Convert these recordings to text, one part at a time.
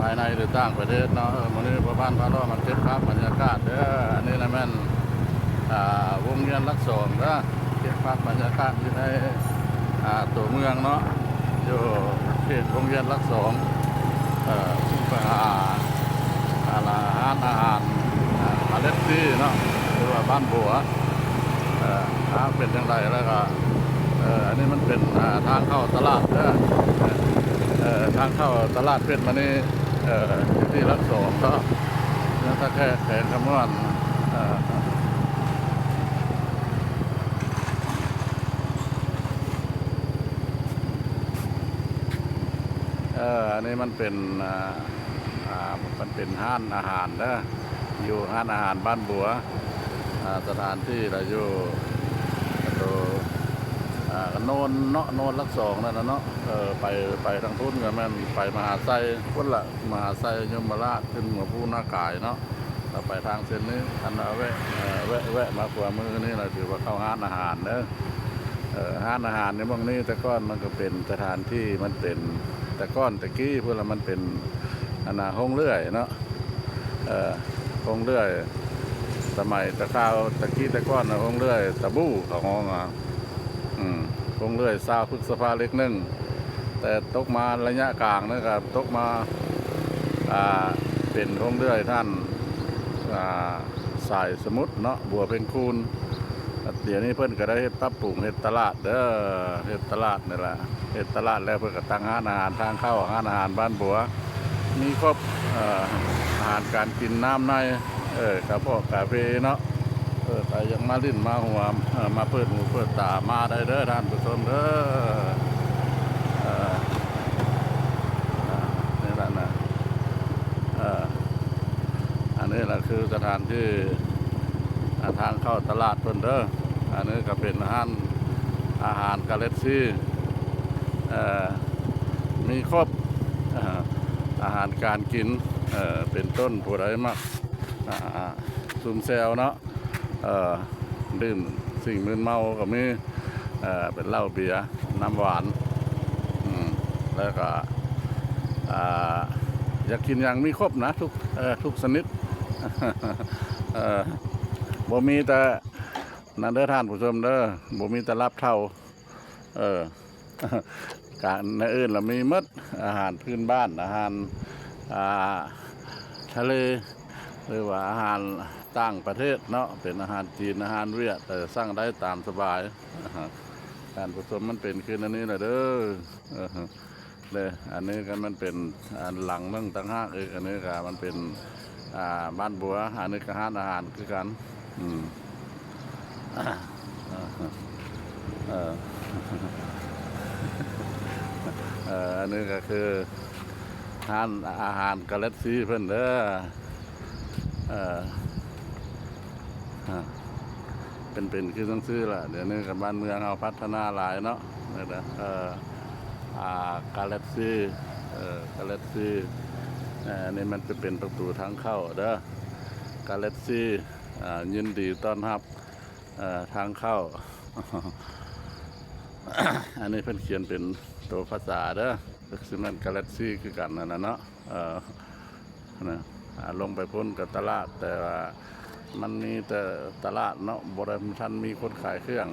ายในหรือต่างประเทศเนาะมื้อนี้พ่อบ้านพาล้อมาเก็บภาพบรรยากาศเด้ออันนี้นะแม่นวงเวียนหลักสองเด้อเก็บภาพบรรยากาศอยู่ในตัวเมืองเนาะอยู่เขตวงเวียนหลักสองไปหาอาหารเล็กซี่เนาะหรือว่าบ้านบัวทางเป็นจังไรแล้วก็อันนี้มันเป็นทางเข้าตลาดเด้อทางเข้าตลาดเพชรมานี่ที่รักสองก็ถ้าแค่แขงคำนวณอันนี้มันเป็นห้านอาหารเด้ออยู่ห้านอาหารบ้านบัวสถานที่เราอยู่โนนเนาะโนนรักสองนั่นนะเนาะไปทางทุ่นกันแม่นไปมหาไซคนละมหาไซยมราชขึ้นหัวผู้หน้ากายเนาะเราไปทางเส้นนี้อันแวะมาขวามือนี่เราถือว่าเข้าห้านอาหารเด้อห้านอาหารในเมืองนี้แต่ก้อนมันก็เป็นสถานที่มันเป็นแต่ก้อนตะกี้เพื่อมันเป็นห้องเลื่อยเนาะห้องเลื่อยสมัยตะข้าวตะกี้ตะก้อนห้องเลื่อยตะบู้ของห้องคงเลื่อยซาพึกสภาเล็กนึงแต่ตกมาระยะกลางนะครับตกมาเป็นคงเลื่อยท่านสายสมุทรเนาะบัวเป็นคูนเดี๋ยวนี้เพิ่นก็ได้เฮ็ดปรับปรุงเฮ็ดตลาดเด้อเฮ็ดตลาดนี่แหละเฮ็ดตลาดแล้วเพิ่นก็ตั้งร้านอาหารทางเข้าร้านอาหารบ้านบัวมีครบอาหารการกินน้ำในกระเพาะกาแฟเนาะใครยังมาลิ้นมาหัวมาเปิดหูเปิดตามาได้เด้อท่านผู้ชมเด้อนี่แหละนะอันนี้แหละคือสถานที่ทางเข้าตลาดเพิ่นเด้ออันนี้ก็เป็นอาหารกาเลซี่มีครบอาหารการกินเป็นต้นผู้ใดมากซุมแซวเนาะดื่มสิ่งมึนเมาก็มีเป็นเหล้าเบียร์น้ำหวานแล้วก็อยากกินอย่างมีครบนะทุกชนิดบ่มีแต่นั่นเด้อท่านผู้ชมเด้อบ่มีแต่รับเท่าการในอื่นเรามีมดอาหารพื้นบ้านอาหารทะเลหรือว่าอาหารต่างประเทศเนาะเป็นอาหารจีนอาหารเวียดแต่สร้างได้ตามสบายการผสมมันเป็นขึ้นอันนี้นะเด้อเลยอันนี้ก็มันเป็นอันหลังเรื่องต่างหากอันนี้ก็มันเป็นบ้านบัวอันนี้ก็อาหารคือกันอันนี้ก็คืออาหารกาเลซีเพิ่นเด้อเป็นคือต้องซื้อละเดี๋ยวนี้กับบ้านเมืองเอาพัฒนาหลายเนาะนี่นะกาเลซีนี่มันจะเป็นประตูทางเข้าเด้อกาเลซียินดีต้อนรับทางเข้า อันนี้เพิ่นเขียนเป็นตัวภาษาเด้อซึ่งมันกาเลซีคือกันนั่นนะเนาะนะลงไปพ้นกับตลาดแต่ว่ามันมีแต่ตลาดเนาะบริเวณทันมีคนขายเครื่อง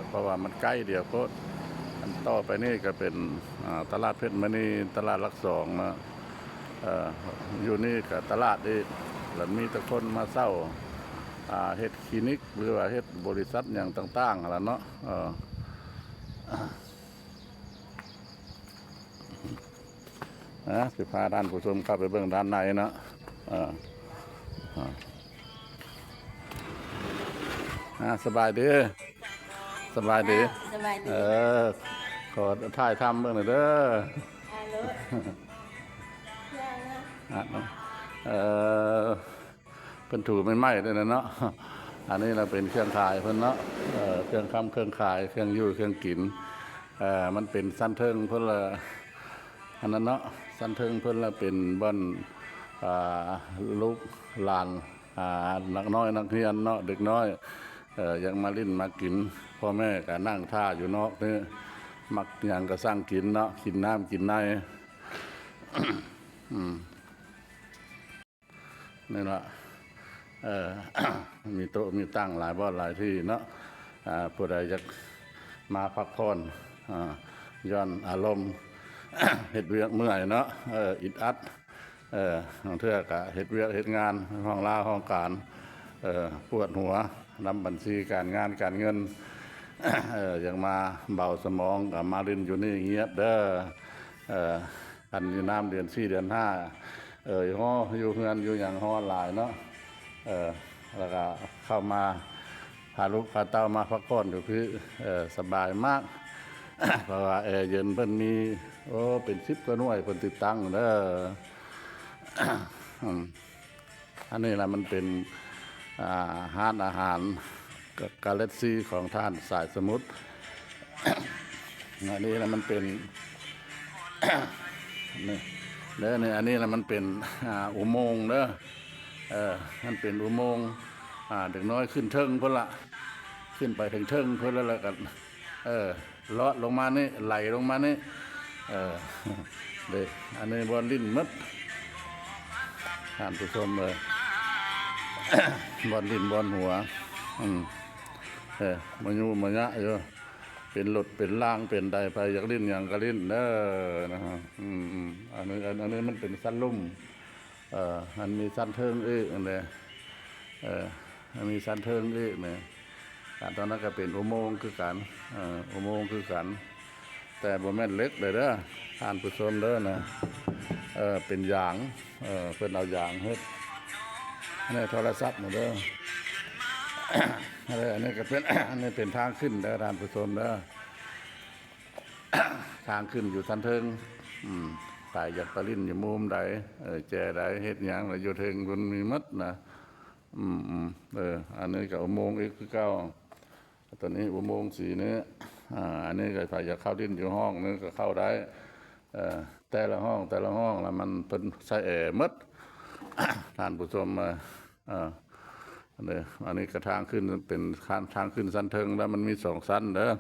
เพราะว่ามันใกล้เดียวโคตรอันต่อไปนี่ก็เป็นตลาดเพชรมณีตลาดหลักสองนะอยู่นี่กับตลาดนี่แล้วมีแต่คนมาเศร้าเฮ็ดคลินิกหรือว่าเฮ็ดบริษัทอย่างต่างๆอะไรเนาะสิพาท่านผู้ชมเข้าไปเบื้องด้านในเนาะสบายดีสบายดีขอถ่ายทำเบื้องหน่อยเด้อเพิ่นถูไม่ไหม้ด้วยนะเนาะอันนี้เราเป็นเครื่องขายเพิ่นเนาะเครื่องเครื่องขายเครื่องยู่เครื่องกินมันเป็นสั้นเทิงเพิ่นละอันนั้นเนาะสั้นเทิงเพิ่นละเป็นบ้านลูกหลานนักน้อยนักเรียนเนาะเด็กน้อยยังมาลิ้นมากินพ่อแม่ก็นั่งท่าอยู่นอกนี่มักอย่างก็สร้างกินเนาะกินน้ำกินใน นี่ละเออ มีโต๊ะมีตั้งหลายบ่อนหลายที่เนาะผู้ใดจะมาพักผ่อนย้อนอารมณ์ เฮ็ดเวียกเมื่อยเนาะอิดอัดบางเทื่อกะเฮ็ดเวียกเฮ็ดงานห้องลาห้องการปวดหัวนำบัญชีการงานการเงิน อย่างมาเบาสมองกับมาลินอยู่นี่เงียบเด้ออันอยู่น้ำเดือน4 เดือน 5ฮ้ออยู่เฮือนอยู่อย่างฮ้อหลายเนาะแล้วก็เข้ามาพาลูกพาเต้ามาพักผ่อนอยู่คือสบายมาก เพราะว่าแอร์เย็นเพิ่นมีเป็น10 กว่าหน่วยเพิ่นติดตั้งเด้อ อันนี้แหละมันเป็นร้านอาหารกาเลสซีของท่านสายสมุทร อันนี้นะมันเป็น นี่เด้อนี่อันนี้นะมันเป็นอุโมงค์เด้อมันเป็นอุโมงค์เด็กน้อยขึ้นเทิงเพิ่นละขึ้นไปถึงเทิงเพิ่นแล้วกันเลาะลงมานี่ไหลลงมานี่เด้อันนี้บอลลิ้นมัดท่านผู้ชมเลย บอลลิ้นบอลหัวมาอยู่มายะอยู่เป็นหลุดเป็นล่างเป็นใดไปอยากลิ้นอย่างก็ลิ้นเด้อนะฮะอันนี้มันเป็นสั้นลุ่มมันมีสั้นเทิงอันนี้มันมีสั้นเทิงเนี่ยการตอนนั้นก็เป็นอุโมงค์คือกันอุโมงค์คือกันแต่บ่แม่นเล็กเลยเด้อท่านผู้ชมเด้อนะเป็นยางเพิ่นเอายางเฮ็ดนี่โทรศัพท์มาเด้อ อันนี้ก็เป็น อันนี้เป็นทางขึ้นเด้อท่านผู้ชมเด้อ ทางขึ้นอยู่ทันเทิงตายอยากปลิ้นอยู่มุมใดแจใดเฮ็ดหยังแล้วอยู่เทิงมันมีมัดนะอันนี้ก็อุโมงค์อีกคือเก่าตอนนี้อุโมงค์สีนี้อันนี้ก็ถ้าอยากเข้าดิ้นอยู่ห้องนึงก็เข้าได้แต่ละห้องแล้วมันเป็นใส่แอร์มัด ท่านผู้ชมอันนี้กระทางขึ้นเป็นทางขึ้นสั้นเทิงแล้วมันมี2 สั้นเด้อ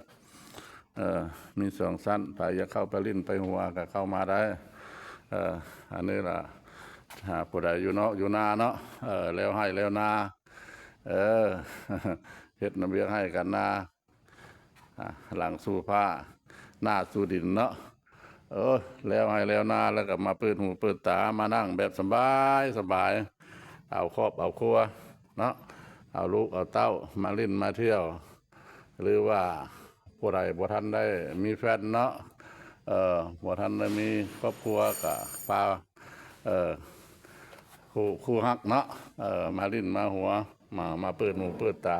มี2 สั้นถ้าอยากเข้าไปลิ้นไปหัวก็เข้ามาได้อันนี้ล่ะผู้ใดอยู่เนาะอยู่นาเนาะแล้วให้แล้วนาเฮ็ดน้ำเบียงให้กันนาหลังสู่ผ้าหน้าสู่ดินเนาะแล้วให้แล้วนาแล้วก็มาเปิดหูเปิดตามานั่งแบบสบายเอาครอบเอาครัวเนาะเอาลูกเอาเต้ามาเล่นมาเที่ยว หรือว่าผู้ใดบ่ทันได้มีแฟนเนาะบ่ทันได้มีครอบครัวก็พาคู่ฮักเนาะมาลิ้นมาหัวมาเปิดหูเปิดตา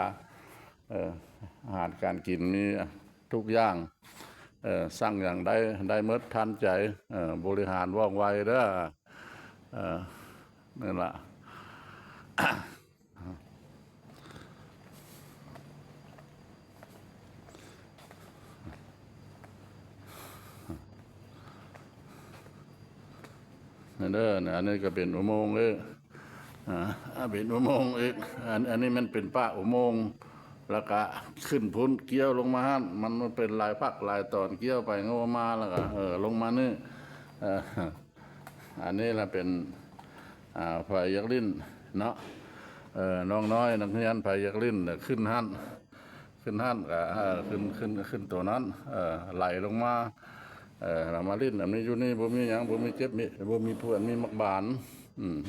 อาหารการกินมีทุกอย่างสั่งอย่างได้เมดทันใจบริหารว่องไวเด้อนั่นล่ะ นั่นเด้ออันนี้ก็เป็นอุโมงค์เป็นอุโมงค์อีกอันนี้มันเป็นป้าอุโมงค์แล้วก็ขึ้นพ้นเกี้ยวลงมาฮะมันเป็นลายพักลายตอนเกี้ยวไปงอมาแล้วก็ลงมานี่อันนี้ละเป็นไฟยักษ์ลิ้นเนาะน้องน้อยนักเรียนไฟยักษ์ลิ้นขึ้นหั่นก็ขึ้นตัวนั้นไหลลงมาเรามาลิ้นแบบนี้อยู่นี่บ่มีหยังบ่มีเจ็บบ่มีเพื่อนมีมักบาน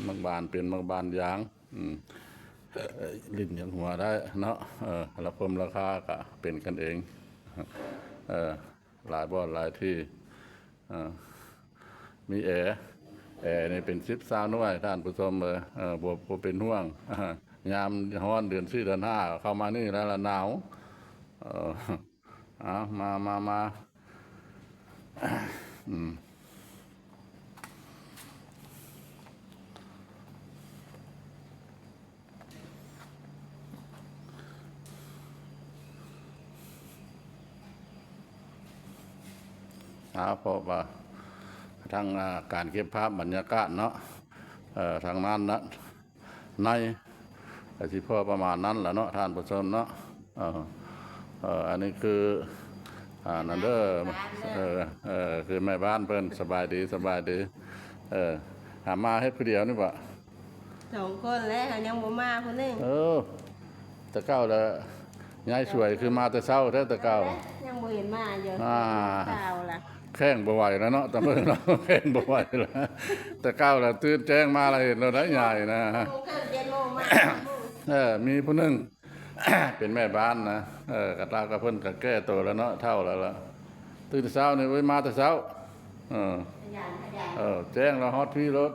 มักบานเป็นมักบานยางลิ้นยังหัวได้เนาะราคมราคาก็เป็นกันเองหลายบ่อนหลายที่มีแอร์นี่เป็น10 20 หน่วยท่านผู้ชมเลยบ่เป็นห่วงยามร้อนเดือน4 เดือน 5เข้ามานี่แล้วละหนาวมาเพราะว่าทางการเก็บภาพบรรยากาศเนาะทางนั้นนะในที่พ่อประมาณนั้นแหละเนาะท่านผู้ชมเนาะอันนี้คือนั่นเด้อคือแม่บ้านเพิ่นสบายดีหามาเฮ็ดผู้เดียวนี่ปะ 2 คนแล้วเขายังบ่มาผู้หนึง เออแตะเก้าแล้วยายสวยคือมาแต่เช้าแท้แตะเก้า ยังบ่เห็นมาอยู่ อ่า เช้าล่ะ แข้งบ่ไหวแล้วเนาะแต่เมื่อเราแข้งบ่ไหวแล้วแต่เก้าแล้วตื่นแจ้งมาแล้วเห็นเราได้ใหญ่นะ โมงครึ่ง7 โมงมา มีผู้หนึง เป็นแม่บ้านนะกระตากับเพิ่นก็แก้ตัวแล้วเนาะเท่าแล้วล่ะตื่นเช้านี่ไว้มาแต่เช้าเออ ขยันขยัน แจ้งแล้วฮอตพี่รถ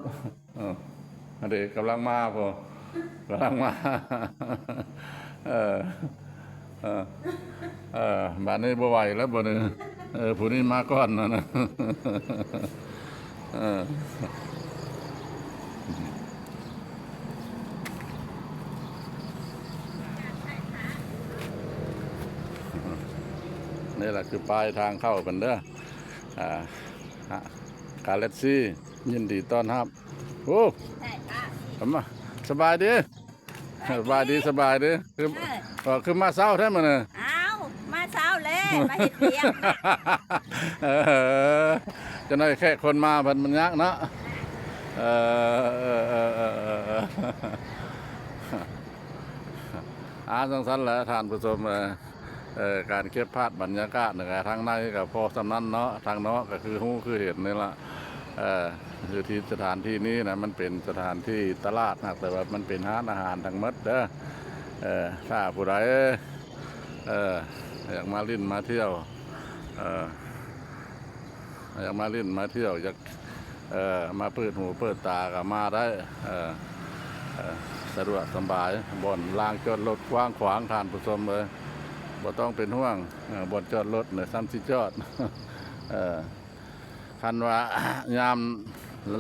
อันเด็กกำลังมาพอกำลังมา เออเออบ้านนี้บ่ไหวแล้วบ่เนี่ยผู้นี้มาก่อนนะ เออนี่แหละคือปลายทางเข้ากันเด้อกาเลสซี่ยินดีต้อนรับโอ้ ใช่ค่ะ ผมมาสบายดีสบายดีสบายดีคือมาเศร้าแท้มันน่ะ อ้าวมาเช้าแล้วมาเฮ็ดเวียก เออจะน้อยแค่คนมามันยากเนาะเออสังสรรค์แหละท่านผู้ชมการเก็บภาพบรรยากาศนะครับทางในกับพอสำนั้นเนาะทางเนาะก็คือหูคือเห็นนี่ละคือที่สถานที่นี้นะมันเป็นสถานที่ตลาดนะแต่ว่ามันเป็นร้านอาหารทั้งหมดเด้อถ้าผู้ใดอยากมาลิ้นมาเที่ยวอยากมาลิ้นมาเที่ยวอยากมาเปิดหูเปิดตาก็มาได้สะดวกสบายบ่อนลางจอดรถกว้างขวางทานผู้ชมเลยบ่ต้องเป็นห่วงบ่อนจอดรถเนี่ยซ้ำที่จอดคันว่ายาม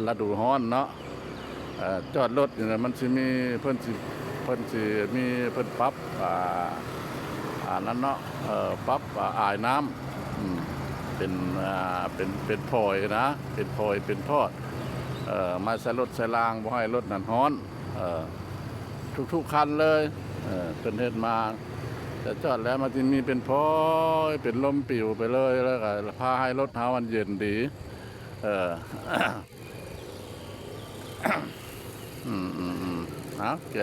ฤดูร้อนเนาะจอดรถเนี่ยมันสิมีเพิ่นสิมีเพิ่นปรั๊บนั้นเนาะปรั๊บอายน้ำเป็นพลอยนะเป็นพลอยเป็นทอดมาใส่รถใส่รางบ่ให้รถนั่นร้อนทุกคันเลยเป็นเฮ็ดมาแต่จอดแล้วมันจะมีเป็นพลอยเป็นลมปิวไปเลยแล้วก็พาให้รถเฮามันเย็นดีแก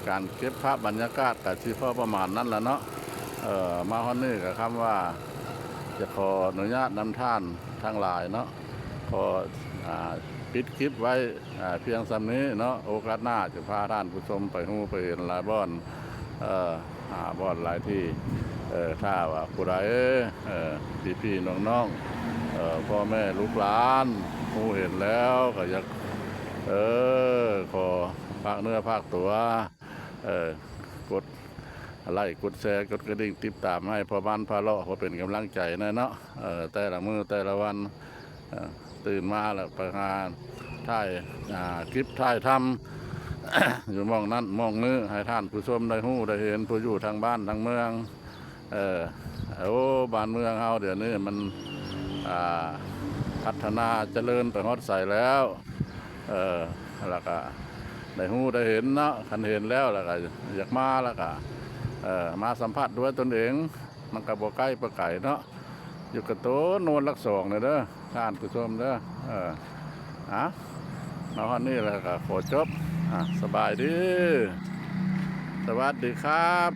การเก็บภาพบรรยากาศกับที่พ่อประมาณนั้นแหละเนาะมาฮอนนี่กับคำว่าจะขออนุญาตนำท่านทั้งหลายเนาะขอปิดคลิปไว้เพียงสำนี้เนาะโอกาสหน้าจะพาท่านผู้ชมไปหูไปเห็นหลายบ่อนบ่อนหลายที่ถ้าว่าผู้ใดพี่น้องพ่อแม่ลูกหลานผู้เห็นแล้วก็อยากขอภาคเนื้อภาคตัวกดไลค์กดแชร์กดกระดิ่งติดตามให้พ่อบ้านพาเลาะเขาเป็นกำลังใจนะเนาะแต่ละมือแต่ละวันตื่นมาแล้วไปงานถ่ายคลิปถ่ายทำ อยู่มองนั้นมองนี้ให้ท่านผู้ชมได้หู้ได้เห็นผู้อยู่ทางบ้านทางเมืองบ้านเมืองเฮาเดี๋ยวนี้มันพัฒนาเจริญไปฮอดใส่แล้วแล้วก็ได้หู้ได้เห็นเนาะคันเห็นแล้วแล้วก็อยากมาแล้วก็มาสัมผัสด้วยตนเองมันก็บ่ใกล้บ่ไกลเนาะอยู่กับโตโนนลักสองเลยเด้อท่านผู้ชมเด้อมาฮอดนี่แล้วก็ขอจบสบายดีสวัสดีครับ